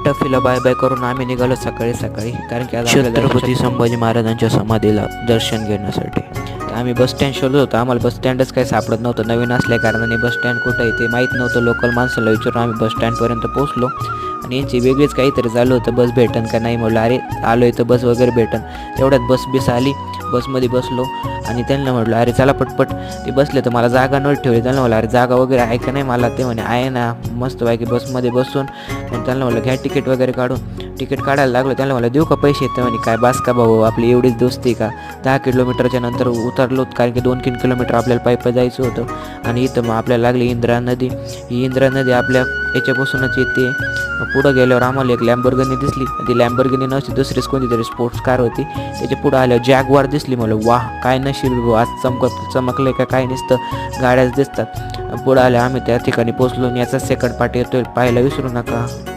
टफीला bye bye करून आम्ही निघालो सकाळी कारण की आज छत्रपती संभाजी महाराजांच्या समाधीला दर्शन घेण्यासाठी. आम्ही बस स्टँड शोधत होतो. आम्हाला बस स्टँडच काही सापडत नव्हतं. नवीन असल्या कारणाने बस स्टँड कुठं आहे ते माहीत नव्हतं. लोकल माणसाला विचारून आम्ही बस स्टँडपर्यंत पोहोचलो आणि यांची वेगळीच काहीतरी झालं होतं. बस भेटन का नाही म्हटलं. अरे आलो इथं बस वगैरे भेटन. तेवढ्यात बस आली. बसमध्ये बसलो आणि त्यांना म्हटलं अरे चला पटपट. ते बसले तर मला जागा नव्हती ठेवली. त्यांना म्हटलं अरे जागा वगैरे आहे का नाही मला. ते म्हणे आहे ना मस्तपैकी बसमध्ये बसून. मग त्यांना म्हटलं घ्या तिकीट वगैरे काढून. तिकीट काढायला लागलो. त्यांना म्हटलं देऊ का पैसे. ते म्हणे काय बास का भाऊ आपली एवढीच दोस्ती का. 10 किलोमीटरच्या नंतर उतरलो कारण की 2-3 किलोमीटर आपल्याला पायी जायचं होतं. आणि इथं मग आपल्याला लागली इंद्रा नदी. ही इंद्रा नदी आपल्या याच्यापासूनच येते. पुढं गेल्यावर आम्हाला एक लॅम्बोर्गिनी दिसली. ती लॅम्बोर्गिनी नव्हती दुसरीच कोणती तरी स्पोर्ट्स कार होती. त्याच्या पुढं आल्यावर जॅगवार दिसली. मला वाह काय नशीब आज चमकले का काय नसतं गाड्याच दिसतात. पुढं आल्या आम्ही त्या ठिकाणी पोचलो आणि याचा सेकंड पार्ट येतोय पाहायला विसरू नका.